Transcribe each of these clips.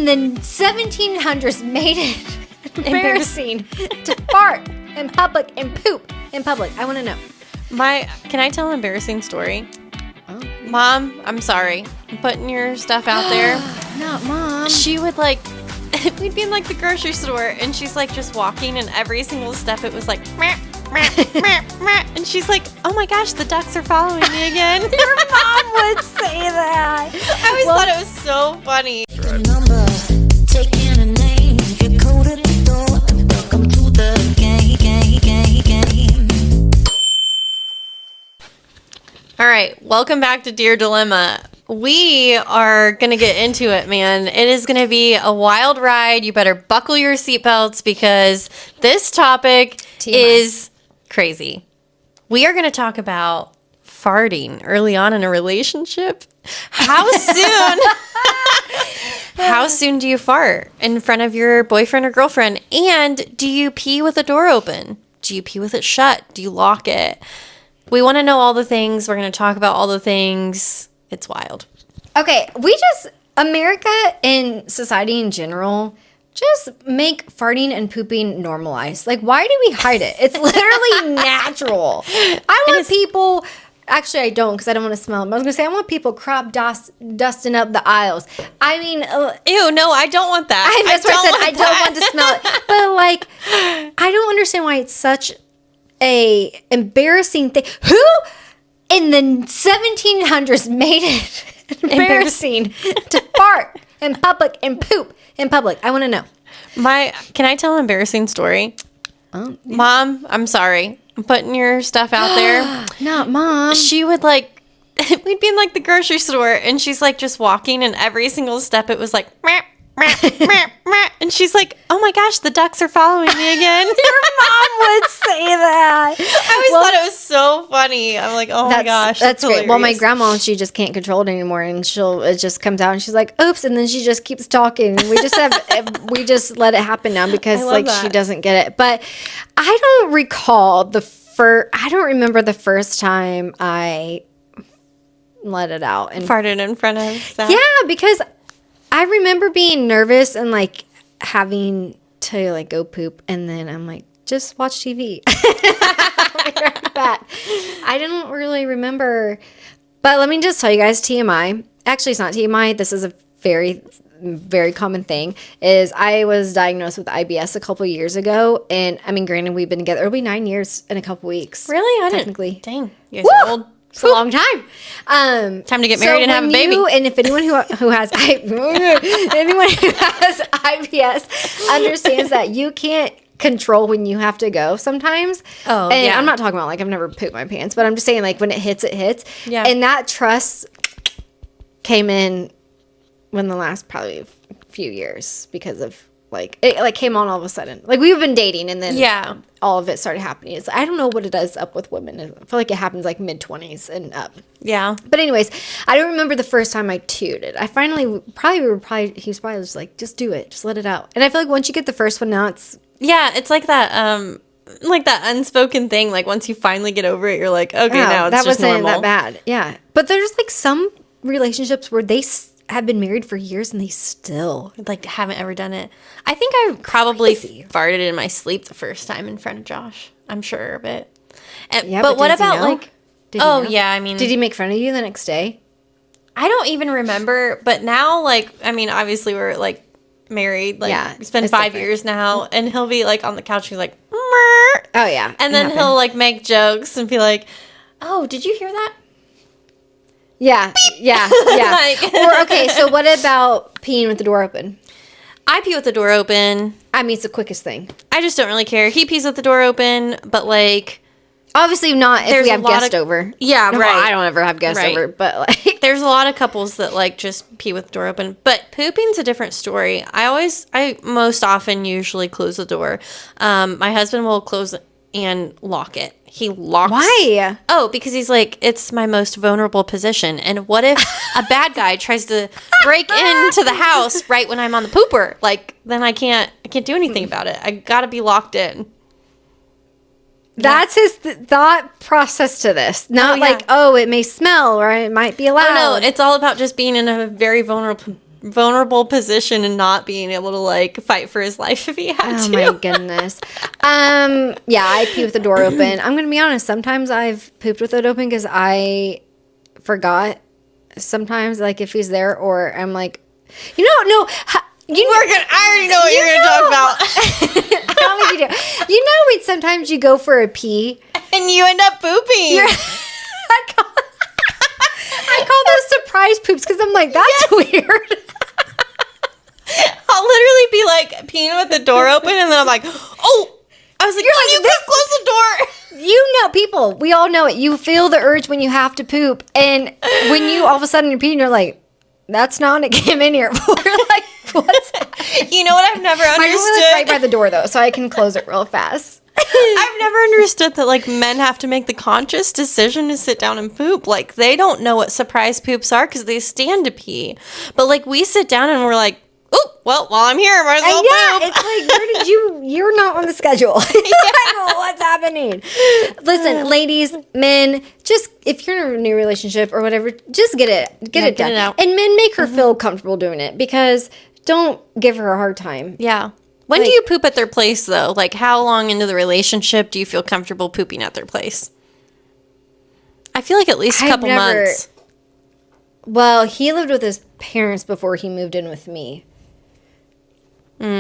the 1700s made it embarrassing to fart in public and poop in public? I want to know. Can I tell an embarrassing story? Oh. Mom, I'm sorry. I'm putting your stuff out there. Not Mom. She would we'd be in the grocery store and she's just walking and every single step it was meh, meh, meh, meh. And she's like, oh my gosh, the ducks are following me again. Your mom would say that. I always thought it was so funny. All right, welcome back to Dear Dilemma. We are going to get into it, man. It is going to be a wild ride. You better buckle your seatbelts because this topic is crazy. We are going to talk about farting early on in a relationship. How soon do you fart in front of your boyfriend or girlfriend? And do you pee with the door open? Do you pee with it shut? Do you lock it? We want to know all the things. We're going to talk about all the things. It's wild. Okay, America and society in general just make farting and pooping normalized. Why do we hide it? It's literally natural. I want people, actually I don't because I don't want to smell them. I was going to say I want people crop dusting up the aisles. I mean. Ew, no, I don't want that. That's what I said. I don't want to smell it. But I don't understand why it's such a embarrassing thing. Who in the 1700s made it embarrassing to fart in public and poop in public? I want to know. Can I tell an embarrassing story? Yeah. Mom, I'm sorry. I'm putting your stuff out there. Not Mom. She would we'd be in the grocery store and she's just walking and every single step it was meh, meh, meh, meh. And she's like, oh my gosh, the ducks are following me again. Your mom would say that. I always thought it was so funny. I'm like, oh my gosh. That's hilarious. great. Well, my grandma, she just can't control it anymore. And it just comes out and she's like, oops. And then she just keeps talking. And we just let it happen now because she doesn't get it. But I don't recall I don't remember the first time I let it out. And farted in front of Zach. Yeah, because I remember being nervous and having to go poop, and then I'm like, just watch TV. Right back. I didn't really remember, but let me just tell you guys TMI. Actually, it's not TMI. This is a very, very common thing. Is I was diagnosed with IBS a couple of years ago, and I mean, granted, we've been together. It'll be 9 years in a couple weeks. Really? Technically. Dang, you guys are old. It's a long time. Time to get married and have a baby. And if anyone who has IBS understands that you can't control when you have to go sometimes. Oh, and yeah. I'm not talking about I've never pooped my pants, but I'm just saying when it hits, it hits. Yeah. And that trust came in when the last probably few years because of it came on all of a sudden. We've been dating and then all of it started happening. I don't know what it does up with women. I feel like it happens mid-20s and up. Yeah. But anyways, I don't remember the first time I tooted. I finally he was probably just just do it. Just let it out. And I feel once you get the first one now it's. Yeah, it's that unspoken thing. Once you finally get over it, you're like, okay, now it's just normal. That wasn't that bad. Yeah. But there's some relationships where they have been married for years and they still haven't ever done it. I think I probably farted in my sleep the first time in front of Josh. I'm sure of it. But what about yeah, I mean, did he make fun of you the next day? I don't even remember. But now, I mean, obviously we're married. It's been 5 years now, and he'll be on the couch. He's like, Murr. Oh yeah, and then he'll make jokes and be like, oh, did you hear that? Yeah, yeah. Or okay, so what about peeing with the door open? I pee with the door open. I mean, it's the quickest thing. I just don't really care. He pees with the door open, but obviously not if we have guests over. Yeah, right. Well, I don't ever have guests over, but there's a lot of couples that just pee with the door open. But pooping's a different story. I most often usually close the door. My husband will close and lock it. He locks. Why? Oh, because he's it's my most vulnerable position. And what if a bad guy tries to break into the house right when I'm on the pooper? Then I can't do anything about it. I gotta be locked in. That's his thought process to this. Not it may smell or it might be loud. Oh, no, it's all about just being in a very vulnerable vulnerable position and not being able to like fight for his life if he had Oh to. my goodness. Yeah, I pee with the door open. I'm gonna be honest. Sometimes I've pooped with it open because I forgot. Sometimes, like if he's there, or I'm like, no. I already know what you're gonna talk about. I don't think you do. When sometimes you go for a pee And you end up pooping. I call those surprise poops because I'm like, that's weird. I'll literally be like peeing with the door open, and then I'm like, oh. I was like, can you close the door? People, we all know it. You feel the urge when you have to poop. And when you all of a sudden you're peeing, you're like, that's not what it came in here for. Like, what's that? You know what I've never understood? I live right by the door, though, so I can close it real fast. I've never understood that, like, men have to make the conscious decision to sit down and poop. Like, they don't know what surprise poops are because they stand to pee. But, like, we sit down and we're like, oh, well, while I'm here, might as well poop. It's like, you're not on the schedule. I don't know what's happening. Listen, ladies, men, just, if you're in a new relationship or whatever, just get it done. it out. And men, make her feel comfortable doing it, because don't give her a hard time. Yeah. When do you poop at their place, though? Like, how long into the relationship do you feel comfortable pooping at their place? I feel like at least a couple months. Well, he lived with his parents before he moved in with me.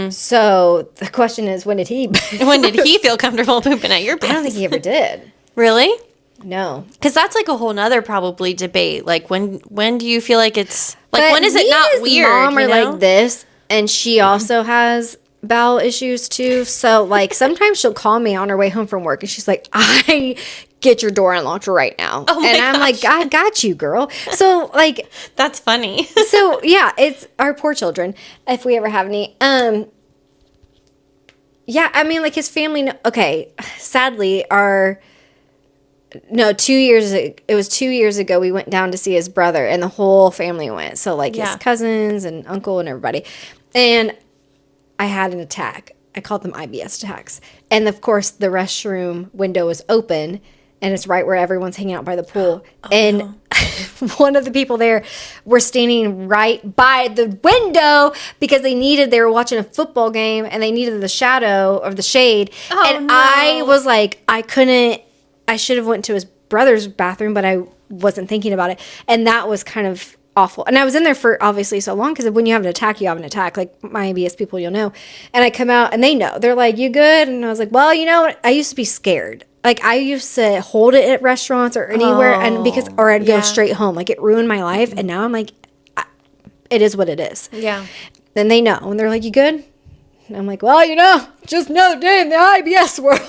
So the question is, when did he feel comfortable pooping at your place? I don't think he ever did. Really? No. Because that's like a whole nother probably debate. Like, when do you feel like it's... Like, But when is it me not and his weird, mom are you know? like this, and she also has bowel issues too. So, like, sometimes she'll call me on her way home from work, and she's like, I get your door unlocked right now. Oh my and I'm like, I got you, girl. So, like... That's funny. So, yeah, it's our poor children, if we ever have any. Yeah, I mean, like, his family... Okay, sadly, No, 2 years ago, it was 2 years ago, we went down to see his brother, and the whole family went. So, like, his cousins and uncle and everybody. And I had an attack. I called them IBS attacks. And, of course, the restroom window was open, and it's right where everyone's hanging out by the pool. One of the people there were standing right by the window because they were watching a football game, and they needed the shadow or the shade. I was like, I should have went to his brother's bathroom, but I wasn't thinking about it. And that was kind of awful. And I was in there for obviously so long, because when you have an attack, you have an attack. Like, my IBS people, you'll know. And I come out and they know. They're like, you good? And I was like, well, you know what? I used to be scared. Like, I used to hold it at restaurants or anywhere, or I'd go straight home. Like, it ruined my life. And now I'm like, it is what it is. Yeah. Then they know. And they're like, you good? And I'm like, well, just another day in the IBS world.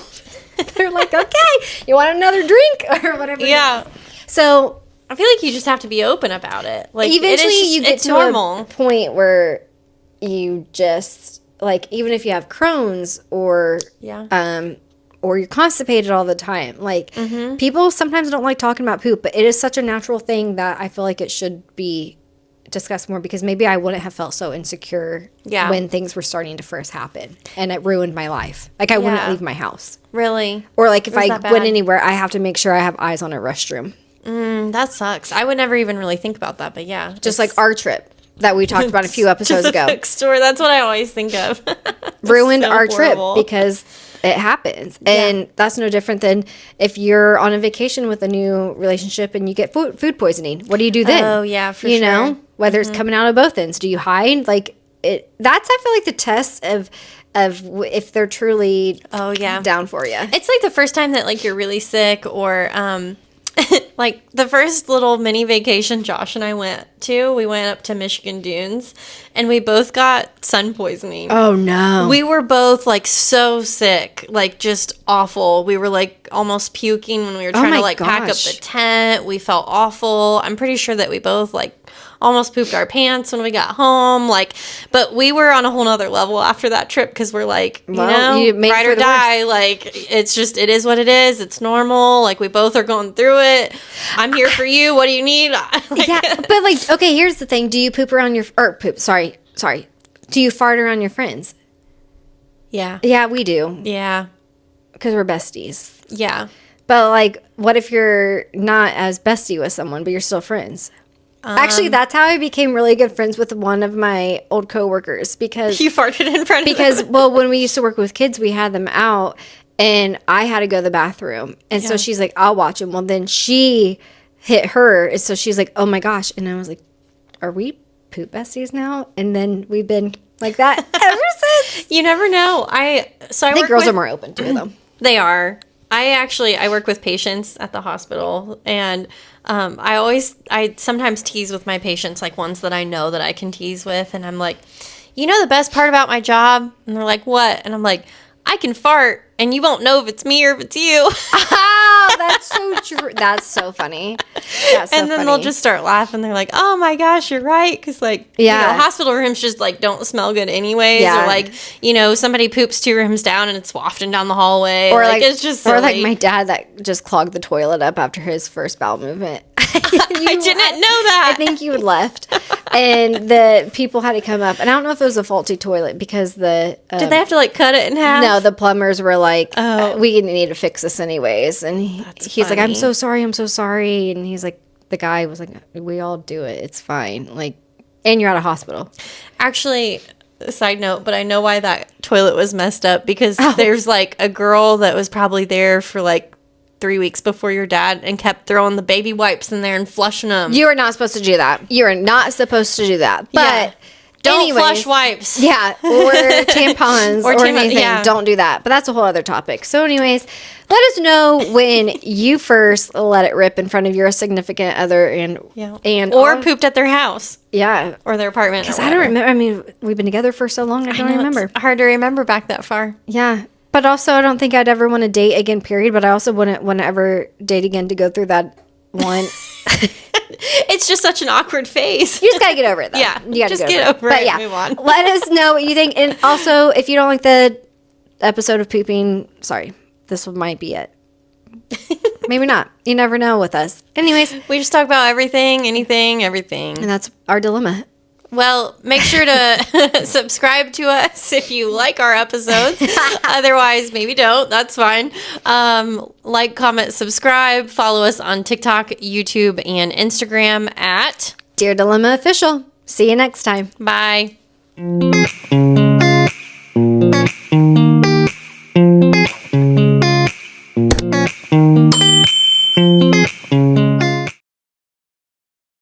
They're like, okay, you want another drink or whatever. Yeah. So I feel like you just have to be open about it. Like, eventually you get to normal. a point where you just, like, even if you have Crohn's or you're constipated all the time, like, people sometimes don't like talking about poop, but it is such a natural thing that I feel like it should be discussed more, because maybe I wouldn't have felt so insecure when things were starting to first happen, and it ruined my life. Like, I wouldn't leave my house. Really? Or, like, if I went anywhere, I have to make sure I have eyes on a restroom. That sucks. I would never even really think about that, but yeah. Just like our trip that we talked about a few episodes ago. Bookstore, that's what I always think of. Ruined our trip because it happens. And that's no different than if you're on a vacation with a new relationship and you get food poisoning. What do you do then? Oh, yeah, for you sure. know, whether it's coming out of both ends. Do you hide? Like, that's, I feel like, the test of if they're truly down for you. It's like the first time that, like, you're really sick, or like the first little mini vacation Josh and I went to, we went up to Michigan Dunes, and we both got sun poisoning. Oh, no. We were both, like, so sick, like, just awful. We were, like, almost puking when we were trying to, like, pack up the tent. We felt awful. I'm pretty sure that we both, like, almost pooped our pants when we got home. Like, but we were on a whole nother level after that trip, because we're like, you ride or die. Like, it's just, it is what it is. It's normal. Like, we both are going through it. I'm here for you. What do you need? But, like, okay, here's the thing. Do you poop around sorry. Do you fart around your friends? Yeah. Yeah, we do. Yeah. Because we're besties. Yeah. But, like, what if you're not as bestie with someone, but you're still friends? Actually, that's how I became really good friends with one of my old coworkers because You farted in front of them. well, when we used to work with kids, we had them out, and I had to go to the bathroom, and so she's like, "I'll watch him." Well, then she hit her, and so she's like, "Oh my gosh!" And I was like, "Are we poop besties now?" And then we've been like that ever since. You never know. I think girls are more open too, though. They are. I work with patients at the hospital, and I sometimes tease with my patients, like ones that I know that I can tease with, and I'm like, you know the best part about my job? And they're like, what? And I'm like, I can fart, and you won't know if it's me or if it's you. Oh, that's so true. That's so funny. That's so and then funny. they'll just start laughing. They're like, oh my gosh, you're right. Because, like, hospital rooms just, like, don't smell good anyways. Yeah. Or, like, somebody poops 2 rooms down and it's wafting down the hallway. Or, it's just silly. Or, like, my dad that just clogged the toilet up after his first bowel movement. I didn't know that. I think you had left. And the people had to come up. And I don't know if it was a faulty toilet because did they have to, like, cut it in half? No, the plumbers were like, we need to fix this anyways. And he's like, I'm so sorry. And he's like, the guy was like, we all do it. It's fine. Like, and you're at a hospital. Actually, side note, but I know why that toilet was messed up because there's, like, a girl that was probably there for, like, 3 weeks before your dad and kept throwing the baby wipes in there and flushing them. You are not supposed to do that. You are not supposed to do that. But don't flush wipes. Yeah, or tampons or anything. Yeah. Don't do that. But that's a whole other topic. So anyways, let us know when you first let it rip in front of your significant other and or pooped at their house. Yeah. Or their apartment. Because I don't remember. I mean, we've been together for so long. I don't remember. It's hard to remember back that far. Yeah. But also, I don't think I'd ever want to date again, period. But I also wouldn't want to ever date again to go through that one. It's just such an awkward phase. You just got to get over it, though. Yeah. You got to get over it and move on. Let us know what you think. And also, if you don't like the episode of pooping, sorry, this might be it. Maybe not. You never know with us. Anyways. We just talk about everything, anything, everything. And that's our dilemma. Well, make sure to subscribe to us if you like our episodes. Otherwise, maybe don't. That's fine. Like, comment, subscribe. Follow us on TikTok, YouTube, and Instagram at Dear Dilemma Official. See you next time. Bye.